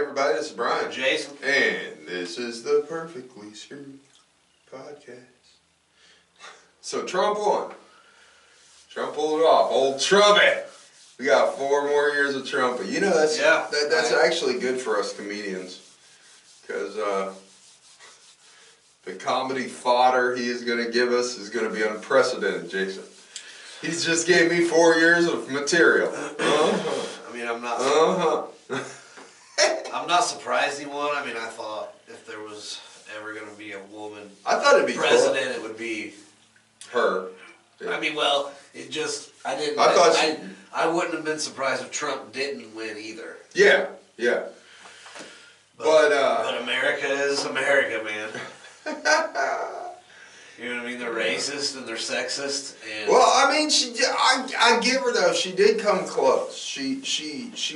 everybody, this is Brian. Jason. And this is the Perfectly Screwed Podcast. So Trump won. Trump pulled it off. Old Trumpy. We got 4 more years of Trump. You know, that's actually good for us comedians. Because the comedy fodder he is going to give us is going to be unprecedented, Jason. He's just gave me 4 years of material. I mean, I'm not... I'm not surprised he won. I mean, I thought if there was ever going to be a woman president, it would be her. Yeah. I mean, well, it just... I wouldn't have been surprised if Trump didn't win either. Yeah. But America is America, man. You know what I mean? They're racist and they're sexist. And well, I mean, I give her though. She did come close. She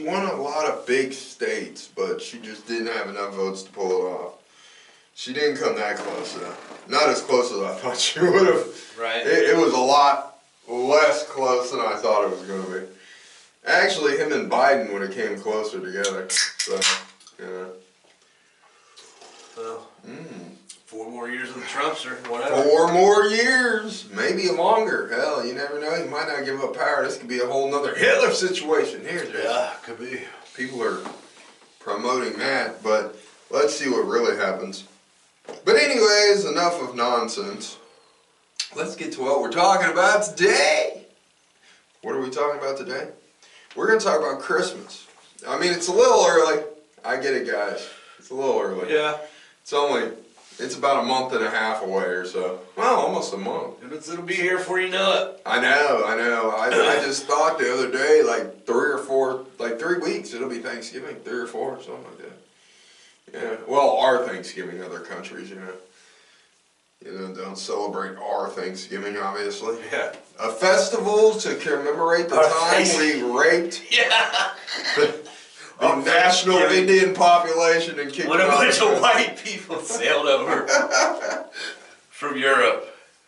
won a lot of big states, but she just didn't have enough votes to pull it off. She didn't come that close though. Not as close as I thought she would have. Right. It was a lot less close than I thought it was going to be. Actually, him and Biden would have came closer together. So, yeah. Well. 4 more years of the Trumpster, whatever. 4 more years, maybe longer. Hell, you never know. He might not give up power. This could be a whole nother Hitler situation here, Jay. Yeah, could be. People are promoting that, but let's see what really happens. But anyways, enough of nonsense. Let's get to what we're talking about today. What are we talking about today? We're going to talk about Christmas. I mean, it's a little early. I get it, guys. It's a little early. Yeah. It's about a month and a half away or so. Well, almost a month. It'll be here before you know it. I know. I just thought the other day, like 3 weeks, it'll be Thanksgiving, 3 or 4, something like that. Yeah. Well, our Thanksgiving, other countries, don't celebrate our Thanksgiving, obviously. Yeah. A festival to commemorate the time we raped. Yeah. The national Indian population and kicked when a bunch of white people sailed over from Europe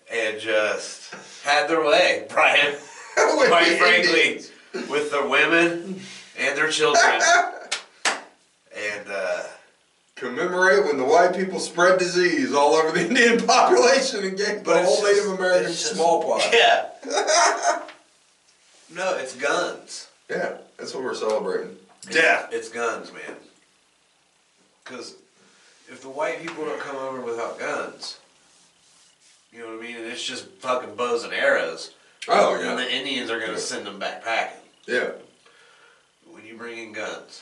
and just had their way, Brian. Quite frankly, with their women and their children. And commemorate when the white people spread disease all over the Indian population and gave the whole Native Americans smallpox. Yeah. No, it's guns. Yeah, that's what we're celebrating. Death. It's guns, man. Because if the white people don't come over without guns, you know what I mean? And it's just fucking bows and arrows. Oh, yeah. And the Indians are going to send them back packing. Yeah. When you bring in guns,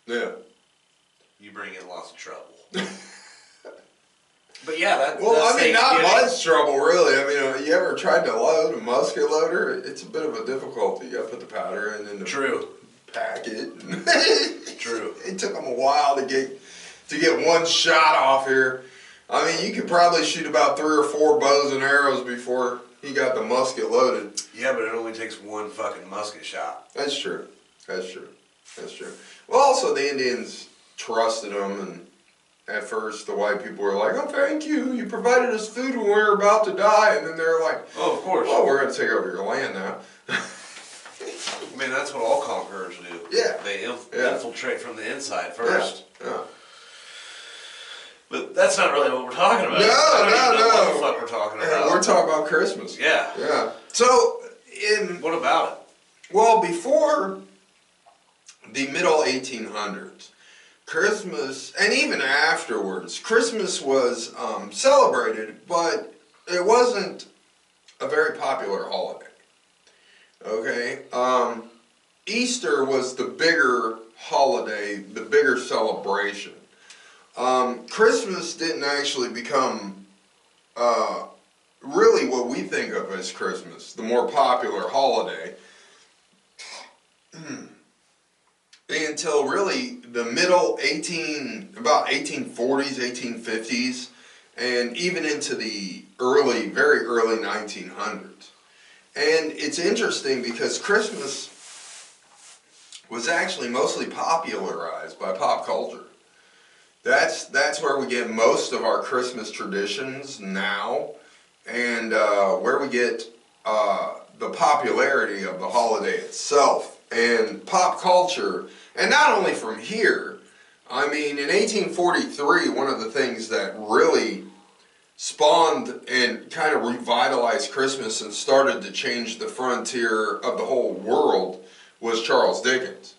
yeah, you bring in lots of trouble. But yeah, that's not much trouble, really. I mean, you ever tried to load a musket loader? It's a bit of a difficulty. You got to put the powder in and then pack it. True. It took them a while to get one shot off here. I mean, you could probably shoot about 3 or 4 bows and arrows before he got the musket loaded. Yeah, but it only takes 1 fucking musket shot. That's true. Well, also the Indians trusted them, and at first the white people were like, "Oh, thank you. You provided us food when we were about to die," and then they're like, "Oh, of course. Well, we're going to take over your land now." I mean, that's what all conquerors do. Yeah. They infiltrate from the inside first. Yeah. But that's not really what we're talking about. No. What the fuck we're talking about? We're talking about Christmas. Yeah. So, what about it? Well, before the middle 1800s, Christmas, and even afterwards, Christmas was celebrated, but it wasn't a very popular holiday. Okay? Easter was the bigger holiday, the bigger celebration. Christmas didn't actually become really what we think of as Christmas, the more popular holiday, until really the middle about 1840s, 1850s, and even into the very early 1900s. And it's interesting because Christmas was actually mostly popularized by pop culture. That's where we get most of our Christmas traditions now, and where we get the popularity of the holiday itself. And pop culture, and not only from here, I mean, in 1843, one of the things that really spawned and kind of revitalized Christmas and started to change the frontier of the whole world was Charles Dickens.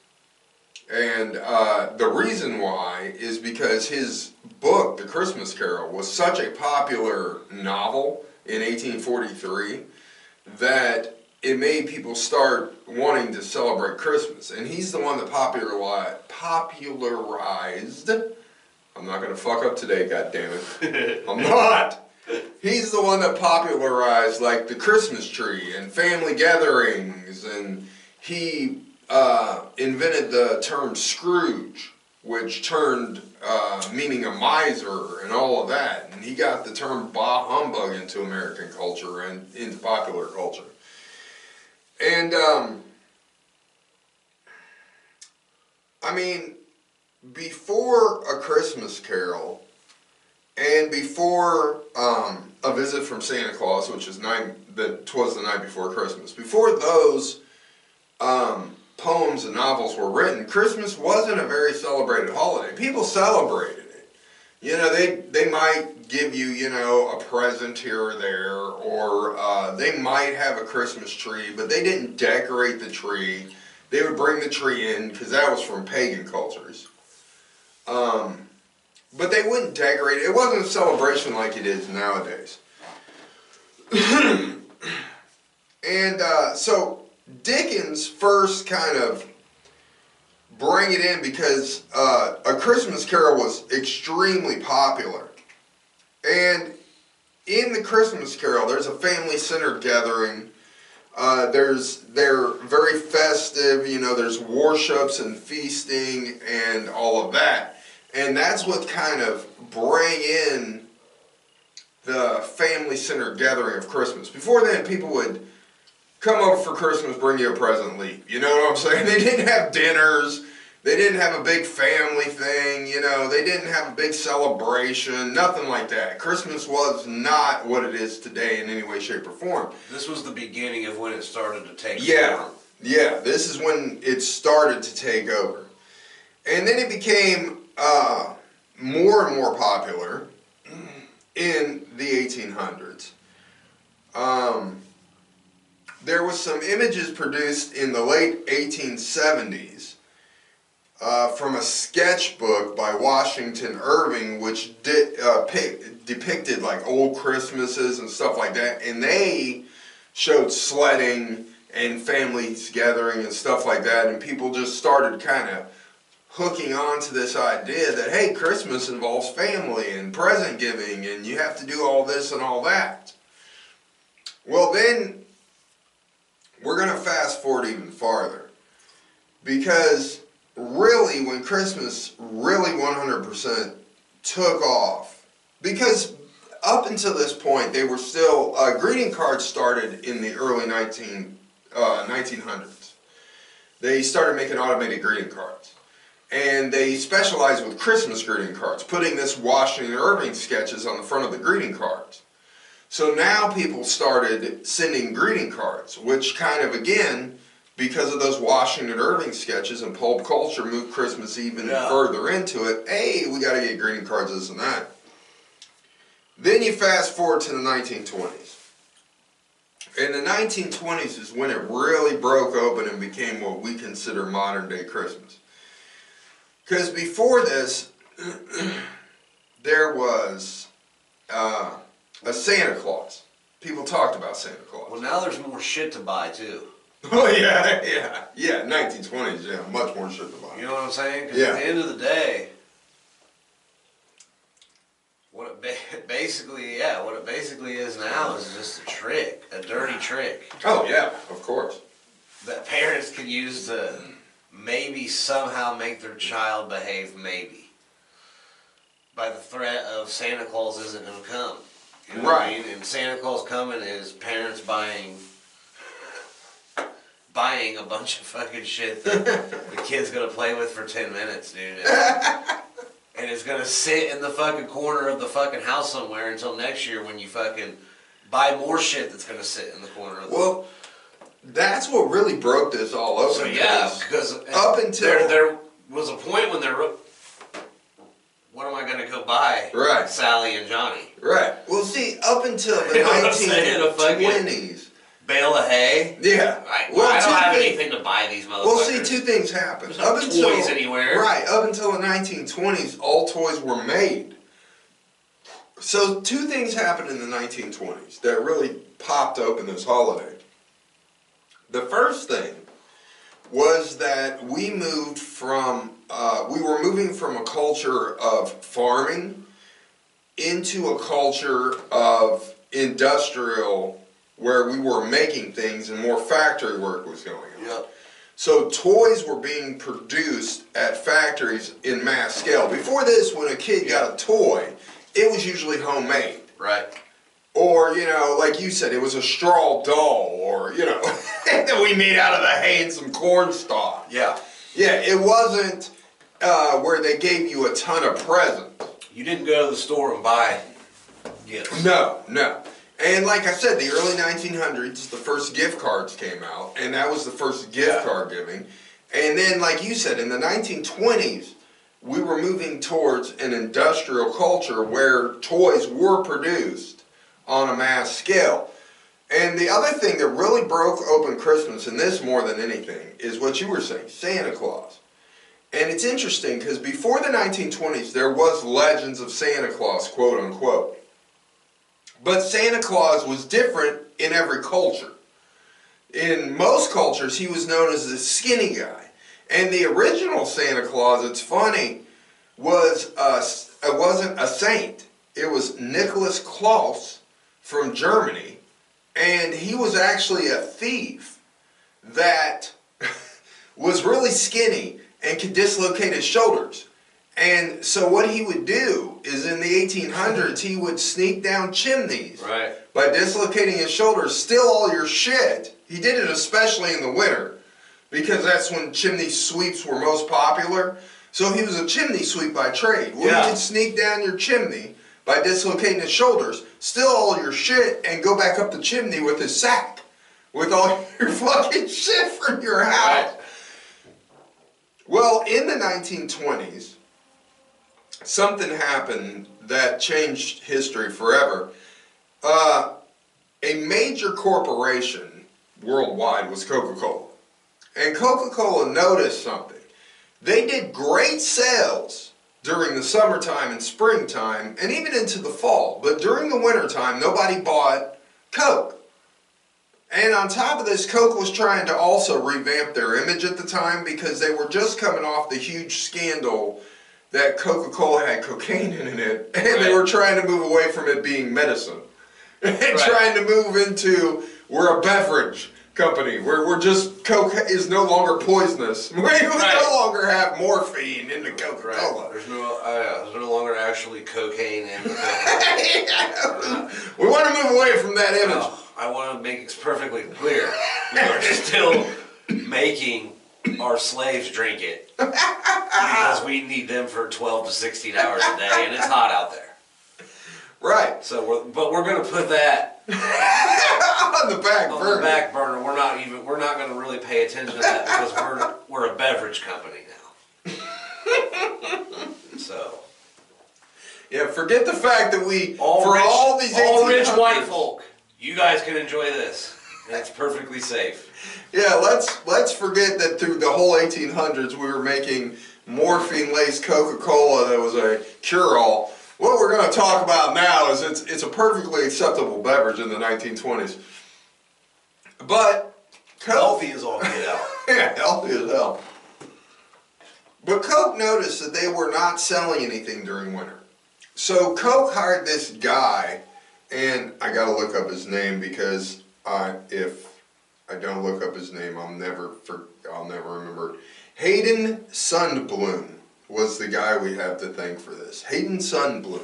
And the reason why is because his book, The Christmas Carol, was such a popular novel in 1843 that it made people start wanting to celebrate Christmas. And he's the one that popularized, I'm not going to fuck up today, goddammit. I'm not. He's the one that popularized like the Christmas tree and family gatherings, and he invented the term Scrooge, which turned meaning a miser and all of that. And he got the term bah humbug into American culture and into popular culture. And I mean, before A Christmas Carol and before A Visit from Santa Claus, which is twas the night before Christmas, before those poems and novels were written, Christmas wasn't a very celebrated holiday. People celebrated it. You know, they might give you, you know, a present here or there, or they might have a Christmas tree, but they didn't decorate the tree. They would bring the tree in, because that was from pagan cultures. But they wouldn't decorate it. It wasn't a celebration like it is nowadays. And so Dickens first kind of bring it in because A Christmas Carol was extremely popular. And in The Christmas Carol, there's a family-centered gathering. They're very festive, you know, there's worships and feasting and all of that. And that's what kind of bring in the family-centered gathering of Christmas. Before then, people would come over for Christmas, bring you a present, leave. You know what I'm saying? They didn't have dinners. They didn't have a big family thing, you know. They didn't have a big celebration, nothing like that. Christmas was not what it is today in any way, shape, or form. This was the beginning of when it started to take over. Yeah, this is when it started to take over. And then it became more and more popular in the 1800s. There was some images produced in the late 1870s from a sketchbook by Washington Irving, which depicted like old Christmases and stuff like that, and they showed sledding and families gathering and stuff like that, and people just started kind of hooking on to this idea that, hey, Christmas involves family and present giving, and you have to do all this and all that. Well, then we're going to fast forward even farther, because really when Christmas really 100% took off, because up until this point they were still, greeting cards started in the early 1900s. They started making automated greeting cards, and they specialized with Christmas greeting cards, putting this Washington Irving sketches on the front of the greeting cards. So now people started sending greeting cards, which kind of, again, because of those Washington Irving sketches and pulp culture, moved Christmas even further into it. Hey, we got to get greeting cards, this and that. Then you fast forward to the 1920s. And the 1920s is when it really broke open and became what we consider modern day Christmas. Because before this, there was a Santa Claus. People talked about Santa Claus. Well, now there's more shit to buy, too. Oh, yeah, 1920s, yeah, much more shit to buy. You know what I'm saying? Because at the end of the day, what it basically is now is just a trick, a dirty trick. Oh, yeah, of course. That parents can use to maybe somehow make their child behave, maybe. By the threat of Santa Claus isn't going to come. You know what I mean? And Santa Claus coming is parents buying a bunch of fucking shit that the kid's gonna play with for 10 minutes, dude. And it's gonna sit in the fucking corner of the fucking house somewhere until next year when you fucking buy more shit that's gonna sit in the corner of the Well, that's what really broke this all open. So yeah, because up until there was a point when to buy Right. Sally and Johnny. Right. Well, see, up until the You know what I'm saying? A fucking 1920s. Bale of hay. Yeah. I don't have anything to buy these motherfuckers. Well, see, two things happened. There's no toys anywhere. Right. Up until the 1920s, all toys were made. So two things happened in the 1920s that really popped open this holiday. The first thing was that we moved from, we were moving from a culture of farming into a culture of industrial, where we were making things and more factory work was going on. Yep. So toys were being produced at factories in mass scale. Before this, when a kid got a toy, it was usually homemade. Right. Or, you know, like you said, it was a straw doll, or, you know, that we made out of the hay and some corn stalk. Yeah. Yeah, it wasn't where they gave you a ton of presents. You didn't go to the store and buy gifts. No, no. And like I said, the early 1900s, the first gift cards came out, and that was the first gift card giving. And then, like you said, in the 1920s, we were moving towards an industrial culture where toys were produced on a mass scale. And the other thing that really broke open Christmas, and this more than anything, is what you were saying, Santa Claus. And it's interesting because before the 1920s, there was legends of Santa Claus, quote unquote. But Santa Claus was different in every culture. In most cultures, he was known as the skinny guy. And the original Santa Claus, it's funny, was it wasn't a saint. It was Nicholas Klaus from Germany. And he was actually a thief that was really skinny and could dislocate his shoulders. And so what he would do is in the 1800s, he would sneak down chimneys by dislocating his shoulders, steal all your shit. He did it especially in the winter because that's when chimney sweeps were most popular. So he was a chimney sweep by trade. Well, he could sneak down your chimney by dislocating his shoulders, steal all your shit, and go back up the chimney with his sack with all your fucking shit from your house. Right. Well, in the 1920s, something happened that changed history forever. A major corporation worldwide was Coca-Cola. And Coca-Cola noticed something. They did great sales during the summertime and springtime and even into the fall. But during the wintertime, nobody bought Coke. And on top of this, Coke was trying to also revamp their image at the time because they were just coming off the huge scandal that Coca-Cola had cocaine in it, and they were trying to move away from it being medicine. And trying to move into, we're a beverage company, we're just, Coke is no longer poisonous. We no longer have morphine in the Coca-Cola. There's no longer actually cocaine in the Coca-Cola. We want to move away from that image. I want to make it perfectly clear. We are still making our slaves drink it because we need them for 12 to 16 hours a day, and it's hot out there. Right. So we're going to put that on the back burner. On the back burner. We're not going to really pay attention to that because we're a beverage company now. So. Yeah, forget the fact that we all rich white 1800s, folk, you guys can enjoy this. And it's perfectly safe. Yeah, let's forget that through the whole 1800s we were making morphine-laced Coca-Cola that was a cure-all. What we're going to talk about now is it's a perfectly acceptable beverage in the 1920s. But Coke, healthy as all get out. Yeah, healthy as hell. But Coke noticed that they were not selling anything during winter. So Coke hired this guy, and I got to look up his name because if I don't look up his name, I'll never remember it. Hayden Sundblom was the guy we have to thank for this. Hayden Sundblom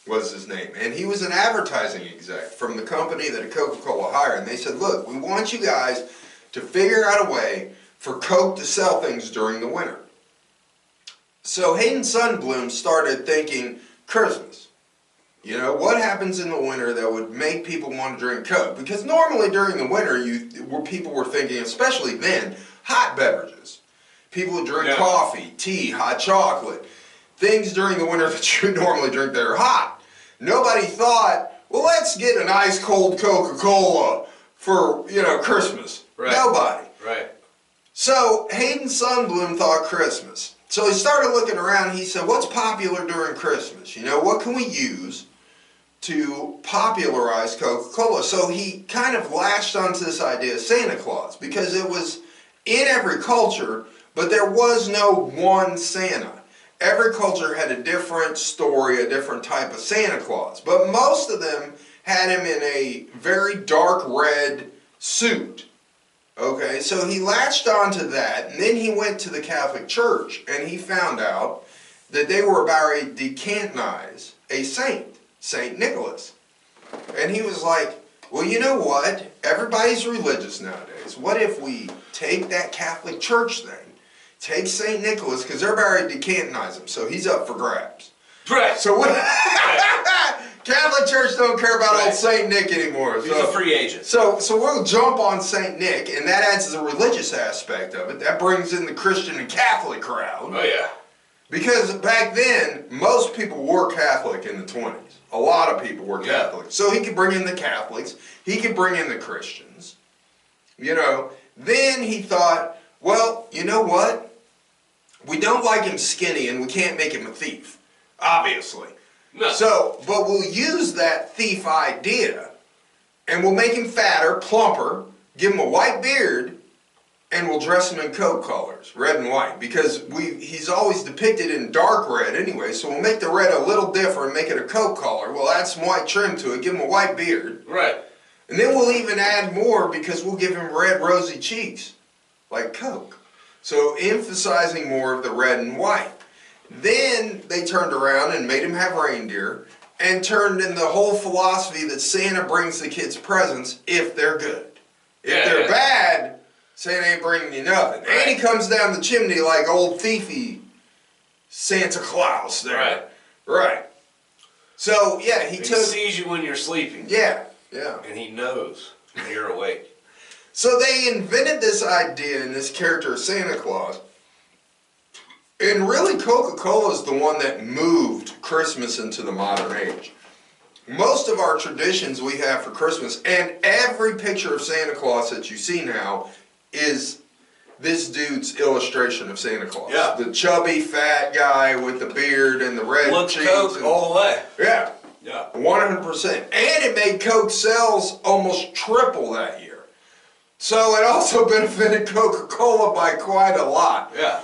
was his name. And he was an advertising exec from the company that Coca-Cola hired. And they said, look, we want you guys to figure out a way for Coke to sell things during the winter. So Hayden Sundblom started thinking Christmas. You know, what happens in the winter that would make people want to drink Coke? Because normally during the winter, people were thinking, especially then, hot beverages. People would drink coffee, tea, hot chocolate. things during the winter that you normally drink that are hot. Nobody thought, well, let's get an ice cold Coca-Cola for, Christmas. Right. Nobody. Right. So Hayden Sundblom thought Christmas. So he started looking around and he said, what's popular during Christmas? What can we use to popularize Coca-Cola? So he kind of latched onto this idea of Santa Claus because it was in every culture, but there was no one Santa. Every culture had a different story, a different type of Santa Claus. But most of them had him in a very dark red suit. Okay, so he latched onto that, and then he went to the Catholic Church, and he found out that they were about to decanonize a saint, St. Nicholas. And he was like, well, you know what? Everybody's religious nowadays. What if we take that Catholic Church thing, take St. Nicholas, because they're about to decanonize him, so he's up for grabs. Right. So what? Catholic Church don't care about old St. Nick anymore. He's a free agent. So we'll jump on St. Nick, and that adds the religious aspect of it. That brings in the Christian and Catholic crowd. Oh, yeah. Because back then, most people were Catholic in the 20s. A lot of people were Catholic. So he could bring in the Catholics. He could bring in the Christians. Then he thought, well, you know what? We don't like him skinny, and we can't make him a thief. Obviously. No. So, but we'll use that thief idea, and we'll make him fatter, plumper, give him a white beard, and we'll dress him in Coke colors, red and white, because he's always depicted in dark red anyway, so we'll make the red a little different, make it a Coke color. We'll add some white trim to it, give him a white beard. Right. And then we'll even add more because we'll give him red, rosy cheeks, like Coke. So emphasizing more of the red and white. Then they turned around and made him have reindeer and turned in the whole philosophy that Santa brings the kids presents if they're good. If they're bad, Santa ain't bringing you nothing. Right. And he comes down the chimney like old thiefy Santa Claus there. Right. So, yeah, he sees you when you're sleeping. Yeah. And he knows when you're awake. So they invented this idea and this character of Santa Claus. And really, Coca-Cola is the one that moved Christmas into the modern age. Most of our traditions we have for Christmas, and every picture of Santa Claus that you see now is this dude's illustration of Santa Claus. Yeah. The chubby, fat guy with the beard and the red cheeks. Coke all the way. Yeah. Yeah. 100%. And it made Coke sales almost triple that year. So it also benefited Coca-Cola by quite a lot. Yeah.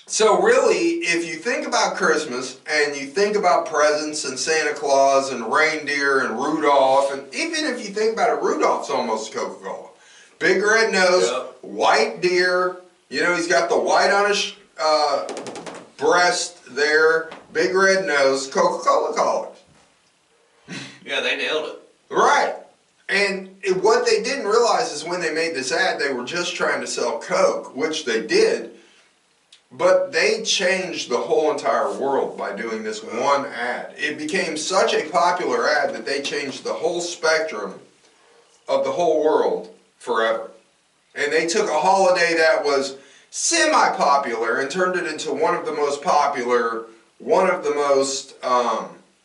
So really, if you think about Christmas and you think about presents and Santa Claus and reindeer and Rudolph, and even if you think about it, Rudolph's almost Coca-Cola. Big red nose, white deer, he's got the white on his breast there, big red nose, Coca-Cola colors. Yeah, they nailed it. Right. And what they didn't realize is when they made this ad, they were just trying to sell Coke, which they did. But they changed the whole entire world by doing this one ad. It became such a popular ad that they changed the whole spectrum of the whole world forever. And they took a holiday that was semi-popular and turned it into one of the most popular, one of the most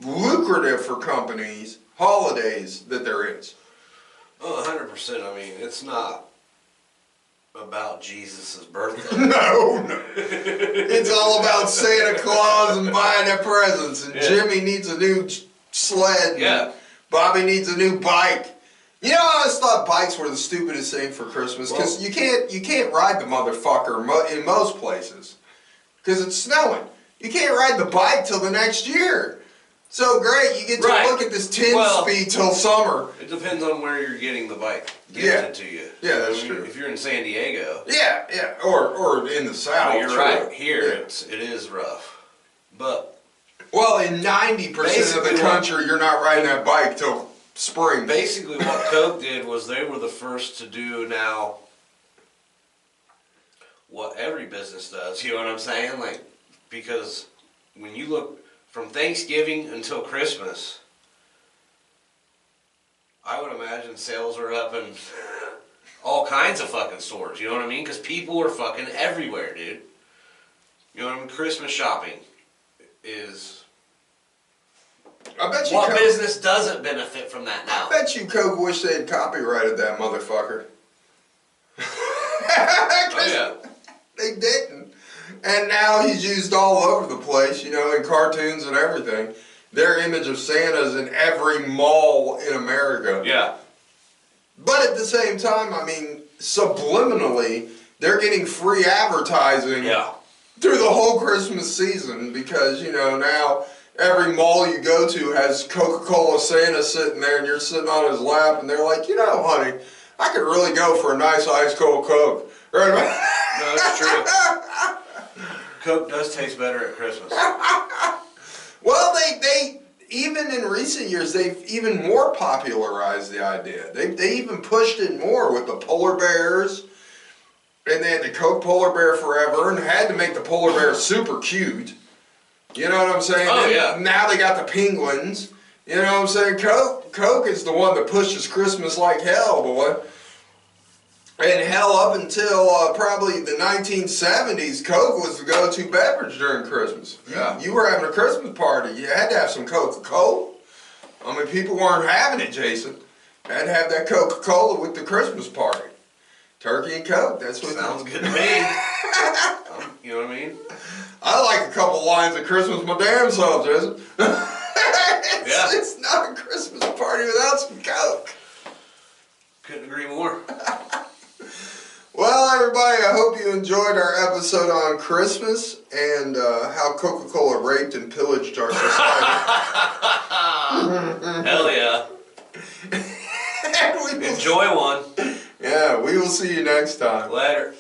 lucrative for companies holidays that there is. Oh, 100%. I mean, it's not about Jesus' birthday. No. It's all about Santa Claus and buying their presents. And Jimmy needs a new sled. Yeah. Bobby needs a new bike. I always thought bikes were the stupidest thing for Christmas because you can't ride the motherfucker in most places because it's snowing. You can't ride the bike till the next year. So great, you get to look at this 10-speed till summer. It depends on where you're getting the bike gifted to you. Yeah, that's true. If you're in San Diego. Yeah, or in the South. You're right. Here, it is rough. But well, in 90% of the country, you're not riding that bike till spring. Basically, what Coke did was they were the first to do now what every business does. You know what I'm saying? Like, because when you look from Thanksgiving until Christmas, I would imagine sales are up in all kinds of fucking stores. You know what I mean? Because people are fucking everywhere, dude. You know what I mean? Christmas shopping. is I bet you what Coke, business doesn't benefit from that now? I bet you Coke wish they'd copyrighted that motherfucker. Oh yeah. They didn't. And now he's used all over the place, you know, in cartoons and everything. Their image of Santa's in every mall in America. Yeah. But at the same time, I mean, subliminally, they're getting free advertising Yeah. through the whole Christmas season because, you know, now every mall you go to has Coca-Cola Santa sitting there and you're sitting on his lap and they're like, you know, honey, I could really go for a nice ice cold Coke. Right? No, it's true. Coke does taste better at Christmas. Well, they even in recent years, they've even more popularized the idea. They even pushed it more with the polar bears. And they had the Coke Polar Bear Forever and had to make the polar bear super cute. You know what I'm saying? Oh, yeah. Now they got the penguins. You know what I'm saying? Coke is the one that pushes Christmas like hell, boy. And hell, up until probably the 1970s, Coke was the go-to beverage during Christmas. Yeah. You were having a Christmas party, you had to have some Coca-Cola. I mean, people weren't having it, Jason. Had to have that Coca-Cola with the Christmas party. Turkey and Coke, that's what Sounds good to me. You know what I mean? I like a couple lines of Christmas my damn self, Jason. Yeah. It's not a Christmas party without some Coke. Couldn't agree more. Well, everybody, I hope you enjoyed our episode on Christmas and how Coca-Cola raped and pillaged our society. Hell yeah. And we will, Enjoy one. yeah, we will see you next time. Later.